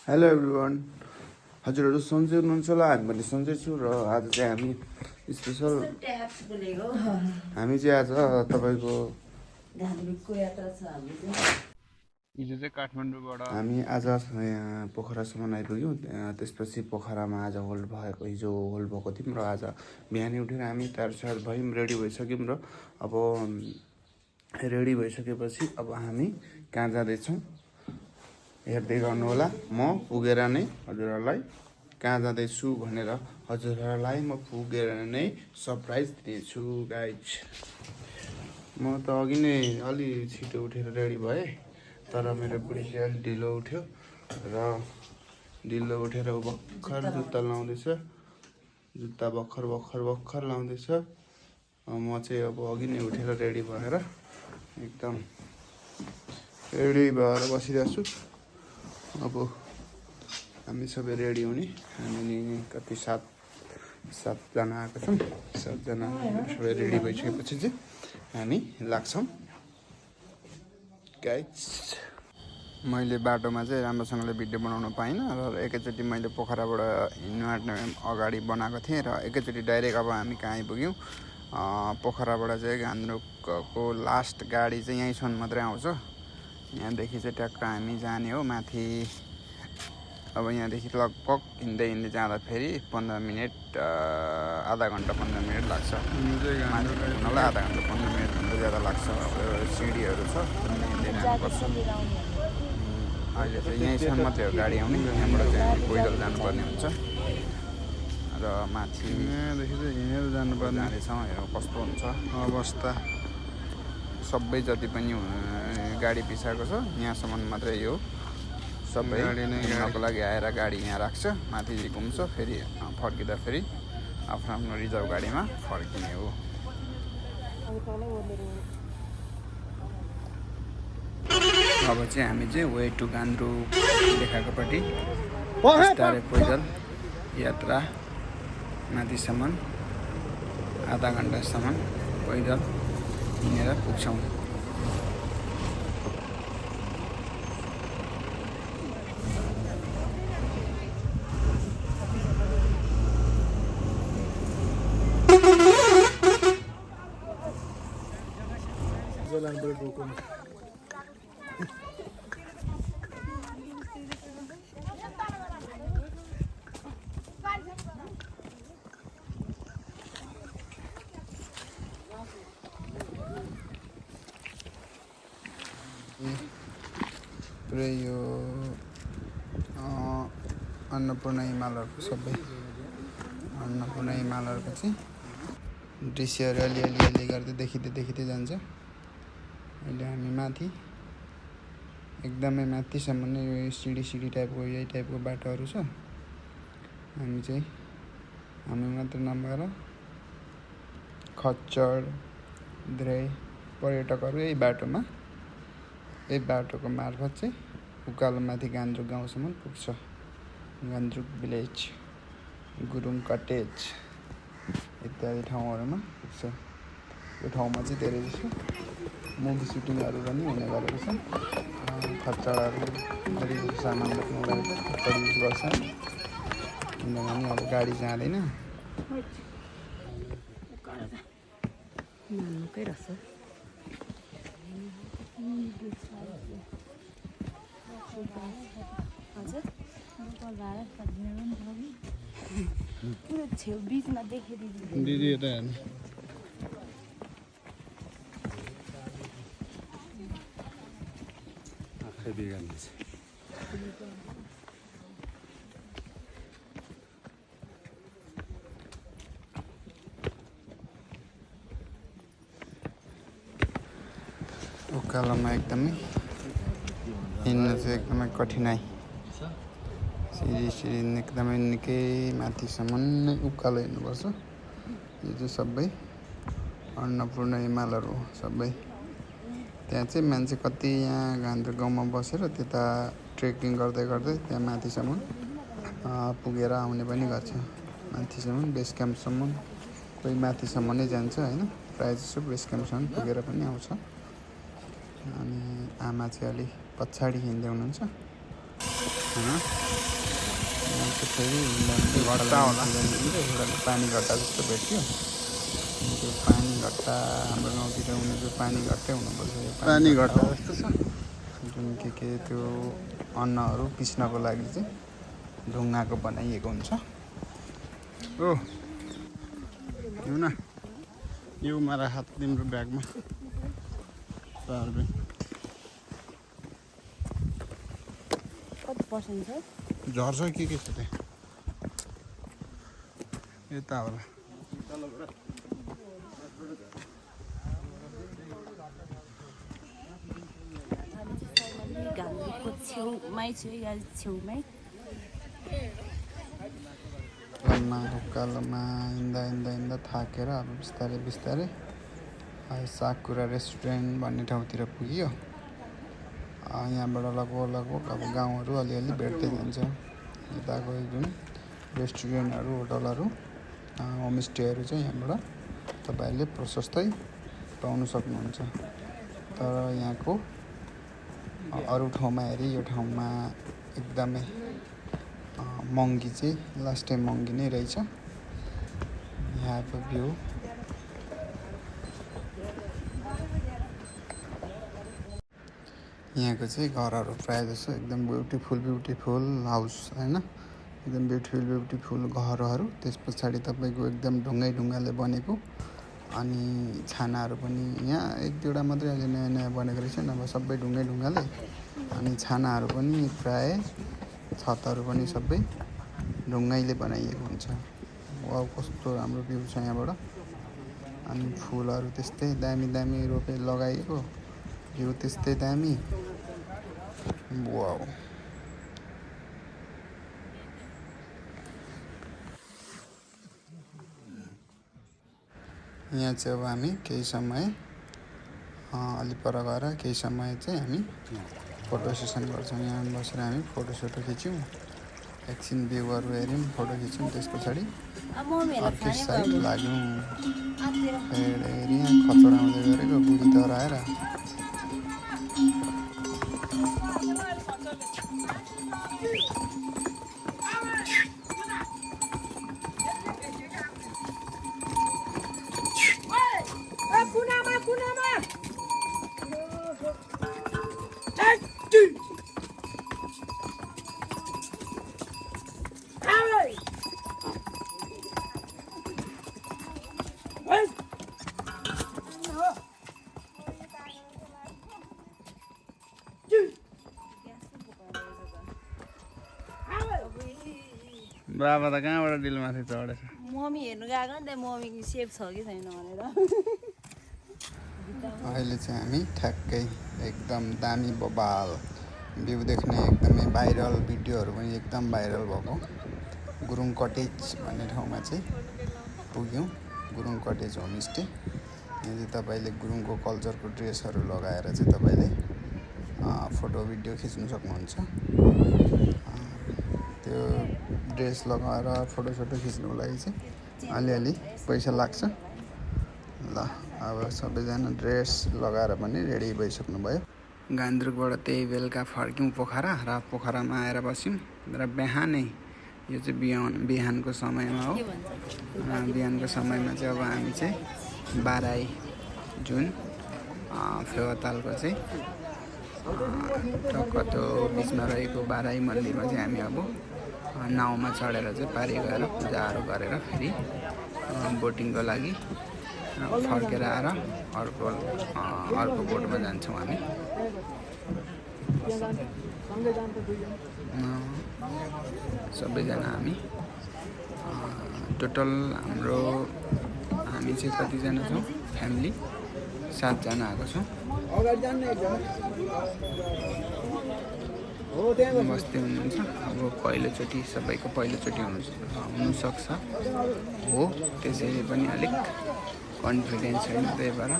Hello everyone, हजुरहरू सन्चै हुनुहुन्छ होला। हामी पनि सन्चै छु र आज चाहिँ हामी स्पेसल हामी चाहिँ आज तपाईँको हिजो चाहिँ काठमाडौँबाट हामी आज यहाँ पोखरासम्म आइपुग्यौँ। त्यसपछि पोखरामा आज होल्ड भएको, हिजो होल्ड भएको थियौँ र आज बिहानै उठेर हामी तयार भयौँ, रेडी भइसक्यौँ र अब रेडी भइसकेपछि अब हामी कहाँ जाँदैछौँ हेर्दै गर्नु होला। म पुगेर नै हजुरहरूलाई कहाँ जाँदैछु भनेर हजुरहरूलाई म पुगेर नै सरप्राइज दिनेछु गाइज। म त अघि नै अलि छिटो उठेर रेडी भएँ, तर मेरो बुढीले अलि ढिलो उठ्यो र ढिलो उठेर भर्खर जुत्ता लाउँदैछ, जुत्ता भर्खर लाउँदैछ। म चाहिँ अब अघि नै उठेर रेडी भएर एकदम रेडी भएर बसिरहेको छु। अब हामी सबै रेडी हुने, हामी कति सातजना आएको छौँ। 7जना सबै रेडी भइसकेपछि चाहिँ हामी लाग्छौँ गाइज। मैले बाटोमा चाहिँ राम्रोसँगले भिडियो बनाउन पाइनँ र एकैचोटि मैले पोखराबाट हिँड्नु अगाडि बनाएको थिएँ र एकैचोटि डाइरेक्ट अब हामी कहाँ आइपुग्यौँ। पोखराबाट चाहिँ गान्द्रुकको लास्ट गाडी चाहिँ यहीँसम्म मात्रै आउँछ। यहाँदेखि चाहिँ ट्याक्क हामी जाने हो माथि। अब यहाँदेखि लगभग हिँड्दै जाँदाखेरि 15 मिनट आधा घन्टा 15 मिनट लाग्छ। माथि पुग्नलाई आधा घन्टा 15 मिनटभन्दा ज्यादा लाग्छ। अब सिँढीहरू छ, हिँड्दै जानुपर्छ। अहिले चाहिँ यहीँसम्म मात्रै हो गाडी आउने, यहाँबाट चाहिँ हामी पैदल जानुपर्ने हुन्छ र माथि यहाँदेखि चाहिँ हिँडेर जानुपर्ने जानेछौँ। हेरौँ कस्तो हुन्छ अवस्था। सबै जति पनि गाडी पिछाएको छ यहाँसम्म मात्रै हो। सबै हिँड्नको लागि आएर गाडी यहाँ राख्छ, माथि घुम्छ, फेरि फर्किँदा फेरि आफ्नो रिजर्भ गाडीमा फर्किने हो। अब चाहिँ हामी चाहिँ वे टु गान्द्रुक देखाएकोपट्टि बिस्तारै पैदल यात्रा माथिसम्म आधा घन्टासम्म पैदल हिँडेर पुग्छौँ। पुरै यो अन्नपूर्ण हिमालहरूको सबै अन्नपूर्ण हिमालहरूको चाहिँ दृश्यहरू अलि गर्दै देखिँदै जान्छ। अहिले हामी माथि एकदमै माथिसम्म नै यो सिँढी टाइपको यही टाइपको बाटोहरू छ। हामी मात्र नभएर खच्चड धेरै पर्यटकहरू यही बाटोको मार्फत चाहिँ उकालो माथि गान्द्रुक गाउँसम्म पुग्छ। गान्द्रुक भिलेज, गुरुङ कटेज इत्यादि ठाउँहरूमा पुग्छ। यो ठाउँमा चाहिँ धेरै जस्तो मुभी सुटिङहरू पनि हुने गरेको छ। खच्चडहरू धेरै सामान बोक्नु लागि खच्चड युज गर्छ, किनभने अब गाडी जाँदैन। छेउ बिचमा देखिदिनु दिदी यता हेर्नु। आँखै बिगार्दैछ। उकालोमा एकदमै हिँड्नु चाहिँ एकदमै कठिनाइ। सिँढी एकदमै निकै माथिसम्म नै उकालो हिँड्नुपर्छ। यो चाहिँ सबै अन्नपूर्ण हिमालहरू सबै। त्यहाँ चाहिँ मान्छे कति यहाँ गान्द्रुक गाउँमा बसेर त्यता ट्रेकिङ गर्दै त्यहाँ माथिसम्म पुगेर आउने पनि गर्छ। माथिसम्म बेस क्याम्पसम्म कोही माथिसम्म नै जान्छ होइन, प्रायः जसो बेस क्याम्पसम्म पुगेर पनि आउँछ। अनि आमा चाहिँ अलि पछाडि हिँड्दै हुनुहुन्छ होइन। फेरि घट्टा होला एउटा पानी घट्टा जस्तो भेट्यो। त्यो पानी घट्टा हाम्रो गाउँतिर हुने त्यो पानी घट्टै हुनुपर्छ। यो पानी घट्टा जस्तो छ जुन के त्यो अन्नहरू पिस्नको लागि चाहिँ ढुङ्गाको बनाइएको हुन्छ। ओ हेर्नु न यो मारा हात तिम्रो ब्यागमा कति पर्सेन्ट छ? झर्छ के छ त्यहाँ यता होला। घामको छेउमै छु या छेउमै उकालोमा हिँड्दा थाकेर अब बिस्तारै बिस्तारै साकुरा रेस्टुरेन्ट भन्ने ठाउँतिर पुग्यो। यहाँबाट लगभग अब गाउँहरू अलिअलि भेट्दै जान्छ। यताको जुन रेस्टुरेन्टहरू होटलहरू होमस्टेहरू चाहिँ यहाँबाट तपाईँहरूले प्रशस्तै पाउनु सक्नुहुन्छ। तर यहाँको अरू ठाउँमा हेरी यो ठाउँमा एकदमै महँगी चाहिँ लास्ट टाइम महँगी नै रहेछ। यहाँको भ्यू यहाँको चाहिँ घरहरू प्रायः जसो एकदम ब्युटिफुल हाउस होइन, एकदम ब्युटिफुल घरहरू। त्यस पछाडि तपाईँको एकदम ढुङ्गाले बनेको अनि छानाहरू पनि यहाँ एक दुईवटा मात्रै अहिले नयाँ बनेको रहेछ, नभए सबै ढुङ्गाले। अनि छानाहरू पनि प्राय छतहरू पनि सबै ढुङ्गाले बनाइएको हुन्छ। वाउ कस्तो राम्रो भ्यू छ यहाँबाट। अनि फुलहरू त्यस्तै दामी लगाइएको, भ्यू त्यस्तै दामी। वाउ यहाँ चाहिँ अब हामी केही समय अलि पर गएर केही समय चाहिँ हामी फोटो सेसन गर्छौँ। यहाँ बसेर हामी फोटो खिच्यौँ, एकछिन भ्यूहरू हेऱ्यौँ, फोटो खिच्यौँ। त्यस पछाडि अर्कै साइड लाग्यौँ। फेरि यहाँ खचर आउँदै गरेको बुढी तर आएर बाबा त कहाँबाट डिल माथि चढेछ? मम्मी हेर्नु गएको नि त, मम्मी सेफ छ कि छैन भनेर। अहिले चाहिँ हामी ठ्याक्कै एकदम दामी बबाल भ्यू देख्ने एकदमै भाइरल भिडियोहरू पनि एकदम भाइरल भएको गुरुङ कटेज भन्ने ठाउँमा चाहिँ पुग्यौँ। Gurung cottage homestay. यहाँ चाहिँ तपाईँले गुरुङको कल्चरको ड्रेसहरू लगाएर चाहिँ तपाईँले फोटो भिडियो खिच्नु सक्नुहुन्छ। त्यो ड्रेस लगाएर फोटो खिच्नुको लागि चाहिँ अलिअलि पैसा लाग्छ। ल अब सबैजना ड्रेस लगाएर पनि रेडी भइसक्नुभयो। गान्तोकबाट त्यही बेलुका फर्क्यौँ पोखरा, र पोखरामा आएर बस्यौँ। र बिहानै यो चाहिँ बिहानको समयमा हो। बिहानको समयमा चाहिँ अब हामी चाहिँ बाराई जुन फेवातालको चाहिँ टक्क त्यो बिचमा रहेको बाराई मन्दिरमा चाहिँ हामी अब नाउँमा चढेर चाहिँ पारि गएर पूजाहरू गरेर फेरि बोटिङको लागि फर्केर आएर अर्को बोटमा जान्छौँ हामी। सबैजना हामी टोटल हामी चाहिँ कतिजना छौँ फ्यामिली 7 जना आएको छौँ। बस्दै हुनुहुन्छ। अब पहिलोचोटि सबैको पहिलोचोटि हुनसक्छ हो, त्यसैले पनि अलिक कन्फिडेन्स छैन, त्यही भएर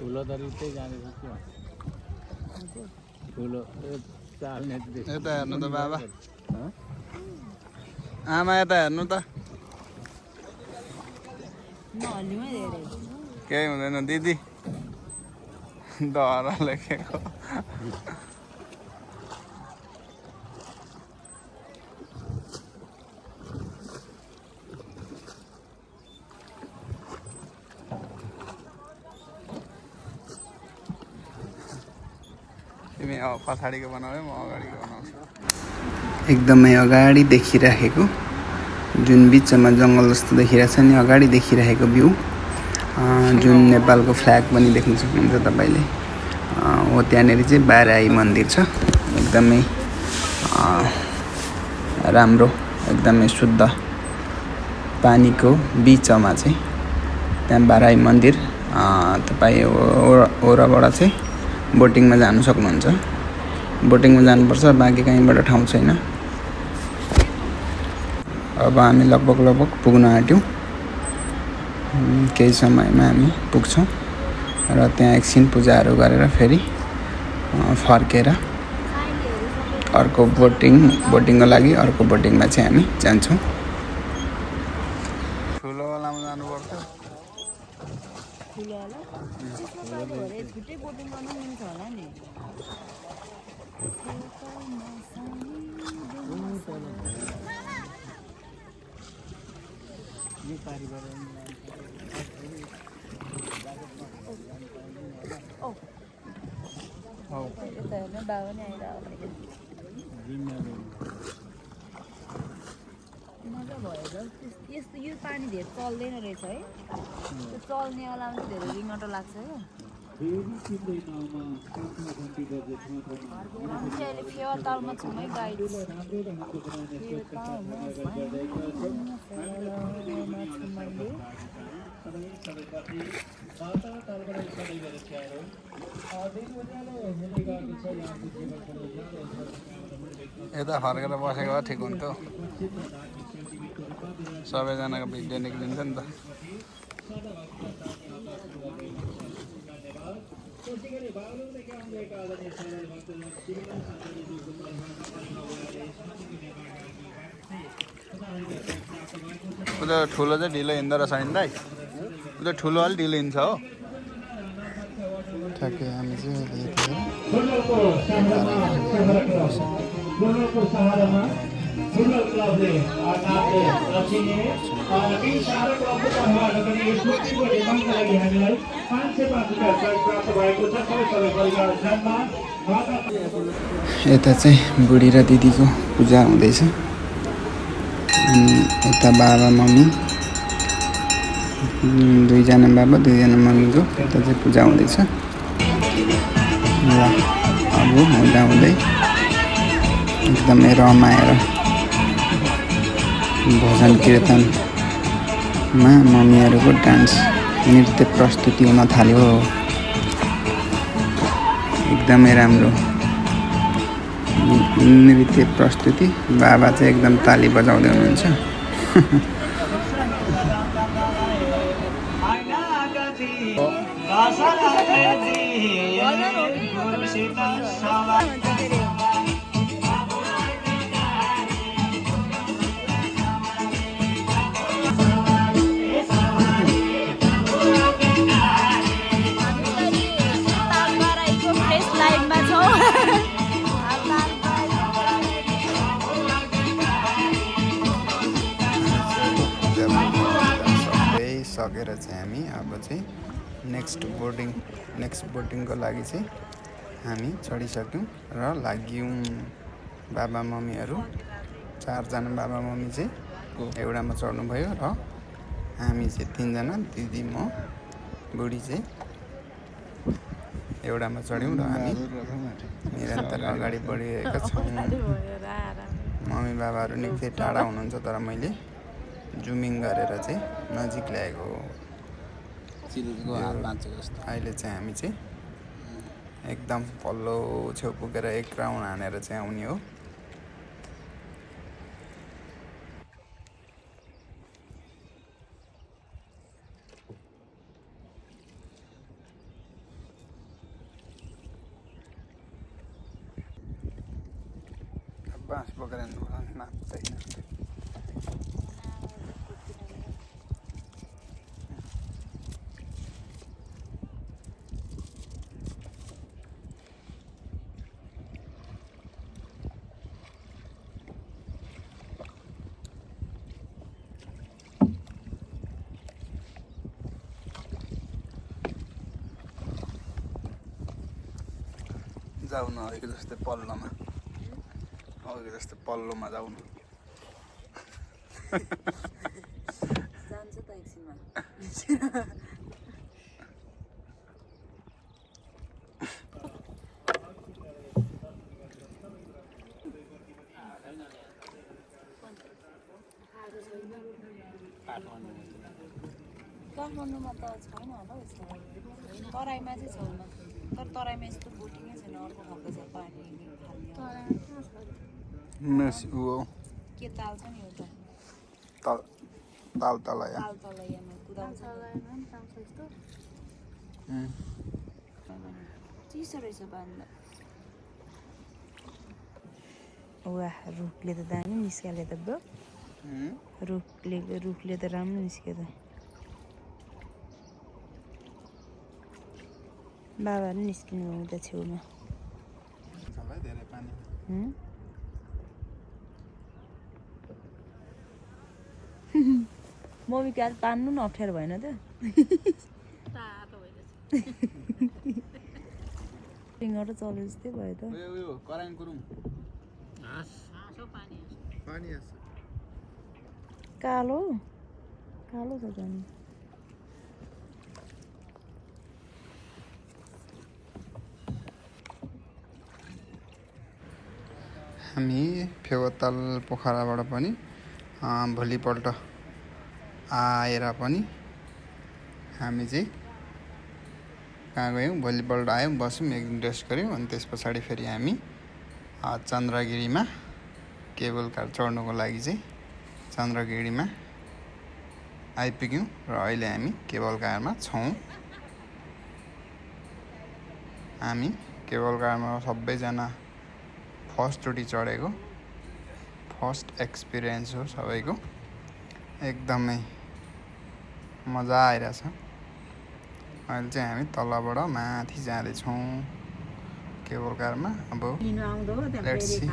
ठुलो तरिकै जानेछ क्या ठुलो चाल्ने यता हेर्नु त बाबा। आमा यता हेर्नु त नहल्नुमै धेरै केही हुँदैन दिदी डर लेखेको तिमी पछाडिको बनाऊ म अगाडिको बनाउँछु एकदमै अगाडि देखिरहेको जुन बिचमा जङ्गल जस्तो देखिरहेछ नि अगाडि देखिरहेको भ्यू जुन नेपालको फ्ल्याग पनि देख्न सक्नुहुन्छ तपाईँले हो त्यहाँनिर चाहिँ बाराही मन्दिर छ एकदमै राम्रो एकदमै शुद्ध पानीको बिचमा चाहिँ त्यहाँ बाराही मन्दिर तपाईँ वरबाट चाहिँ बोटिङमा जानु सक्नुहुन्छ बोटिङमा जानुपर्छ बाँकी कहीँबाट ठाउँ छैन अब हामी लगभग पुग्न आँट्यौँ केही समयमा हामी पुग्छौँ र त्यहाँ एकछिन पूजाहरू गरेर फेरि फर्केर अर्को बोटिङको लागि अर्को बोटिङमा चाहिँ हामी जान्छौँ ठुलोवालामा जानुपर्छ छुट्टै बोटिङ गर्नु मिल्छ होला नि यता हेर्नु बाबा नि आइरहेको मजा भयो यस्तो यो पानी धेरै चल्दैन रहेछ है त्यो चल्नेवालामा चाहिँ धेरै रिङ्गटो लाग्छ क्या अहिले फेवातालमा छु है गाइड यता फर्केर बसेको भए ठिक हुन्थ्यो सबैजनाको भिडियो निक्लिन्छ नि त उता ठुलो चाहिँ ढिलो हिँड्दो रहेछ नि दाइ उता ठुलो अलिक ढिलो हिँड्छ हो ठ्याक्कै हामी चाहिँ यता चाहिँ बुढी र दिदीको पूजा हुँदैछ यता बाबा मम्मी दुईजना बाबा दुईजना मम्मीको यता चाहिँ पूजा हुँदैछ र अब हुँदै एकदमै रमाएर भजन कीर्तनमा मम्मीहरूको डान्स नृत्य प्रस्तुति हुन थाल्यो एकदमै राम्रो नृत्य प्रस्तुति बाबा चाहिँ एकदम ताली बजाउँदै हुनुहुन्छ सकेर चाहिँ हामी अब चाहिँ नेक्स्ट बोटिङको लागि चाहिँ हामी चढिसक्यौँ र लाग्यौँ बाबा मम्मीहरू 4 जना बाबा मम्मी चाहिँ एउटामा चढ्नुभयो र हामी चाहिँ 3 जना दिदी म बुढी चाहिँ एउटामा चढ्यौँ र हामी निरन्तर अगाडि बढिरहेका छौँ मम्मी बाबाहरू निकै टाढा हुनुहुन्छ तर मैले जुमिङ गरेर चाहिँ नजिक ल्याएको हो अहिले चाहिँ हामी चाहिँ एकदम पल्लो छेउ पुगेर एक राउन्ड हानेर चाहिँ आउने हो बाँस बोकेर नाच्दैन जाऊ न अघि जस्तै पल्लोमा अघि जस्तै पल्लोमा जाऊ न जान्छ त एकछिनमा काठमाडौँमा त छैन होला हौ यस्तो तराईमा चाहिँ छैन तर तराईमा यस्तो बोटिङै छैन अर्को खालको छ पानी मेसी ऊ के ताल छ नि एउटा ताल तलया ताल तलैयामा कुदाउँछ चिसो रहेछ पानी वाह रुखले त दामी निस्किहाल्यो त ब्रो रुखले त राम्रो निस्क्यो त बाबाहरू निस्किनु हुँदा छेउमा धेरै पानी मम्मीको आज तान्नु न अप्ठ्यारो भएन त फिङ्गर चल्यो जस्तै भयो त कराङ गुरुङ कालो कालो छ झन् हामी फेवाताल पोखराबाट पनि भोलिपल्ट आएर पनि हामी चाहिँ कहाँ गयौँ भोलिपल्ट आयौँ बस्यौँ एक दिन रेस्ट गऱ्यौँ अनि त्यस पछाडि फेरि हामी चन्द्रगिरीमा केबल कार चढ्नुको लागि चाहिँ चन्द्रगिरीमा आइपुग्यौँ र अहिले हामी केबल कारमा छौँ हामी केबल कारमा सबैजना फर्स्टचोटि चढेको फर्स्ट एक्सपिरियन्स हो सबैको एकदमै मजा आइरहेछ अहिले चाहिँ हामी तलबाट माथि जाँदैछौँ केबल कारमा अब लेट्स सी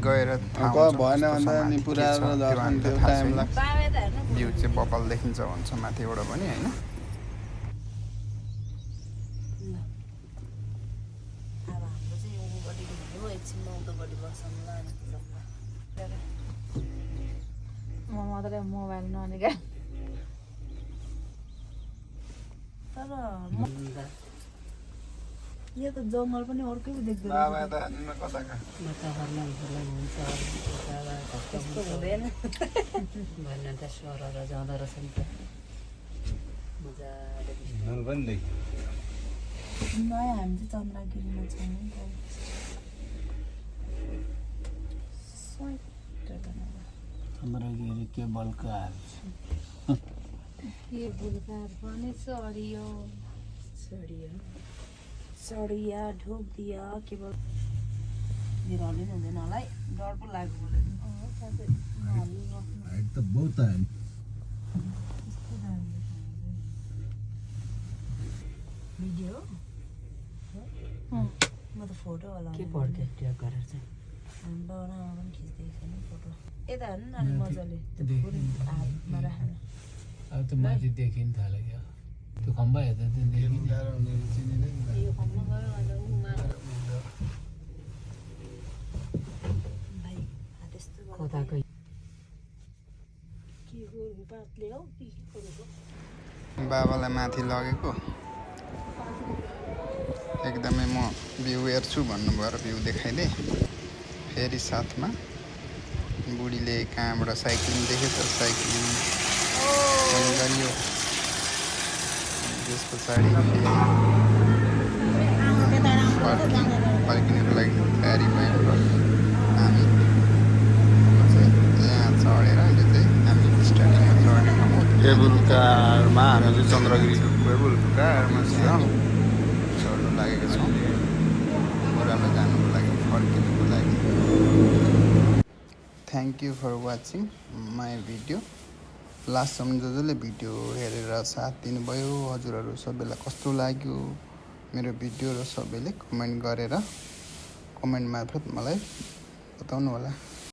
गएर भएन भ्यू चाहिँ बबल देखिन्छ भन्छ माथिबाट पनि होइन मोबाइल ननिकाल तर यो त जङ्गल पनि अर्कै पो देख्दैन त्यस्तो हुँदैन भन्न त सरर जाँदो रहेछ नि त मजाले नयाँ हामी चाहिँ चन्द्रगिरीमा छौँ नि त Chandragiri cable car cable car पनि चढियो चढिया ढोक दिया केबल बिराउनु हुँदैन होला है डर पो लाग्यो भिडियो म त फोटो होला के पढ्दै ट्याग गरेर चाहिँ बाबामा पनि खिच्दैछ नि फोटो यता हेर्नु न अलि मजाले त्यो पुरै हातमा राखेर अब त माथि देखिन थाल्यो क्या त्यो खम्बा हेर्दा त देखिन यो खम्बा गयो अन्त उमा भाइ हात यस्तो कताकै के गोरु पातले हौ के गरेको बाबालाई माथि लगेको एकदमै म भ्यू हेर्छु भन्नुभयो र भ्यू देखाइदिएँ फेरि साथमा बुढीले कहाँबाट साइक्लिङ देखेछ साइक्लिङ पनि गरियो त्यस पछाडि फर्किनुको लागि तयारी भयौँ र हामी चाहिँ यहाँ चढेर अहिले चाहिँ हामी स्टार्टिङमा चढ्ने ठाउँ हो केबल कारमा हामी चाहिँ चन्द्रगिरी केबल कारमा चाहिँ चढ्नु लागेको छौँ ओह्रालो जानुको लागि फर्किनुको लागि thank you for watching my video. लास्टसम्म जसले भिडियो हेरेर साथ दिनुभयो, हजुरहरू सबैलाई कस्तो लाग्यो मेरो भिडियो र सबैले कमेन्ट गरेर कमेन्ट मार्फत मलाई बताउनु होला।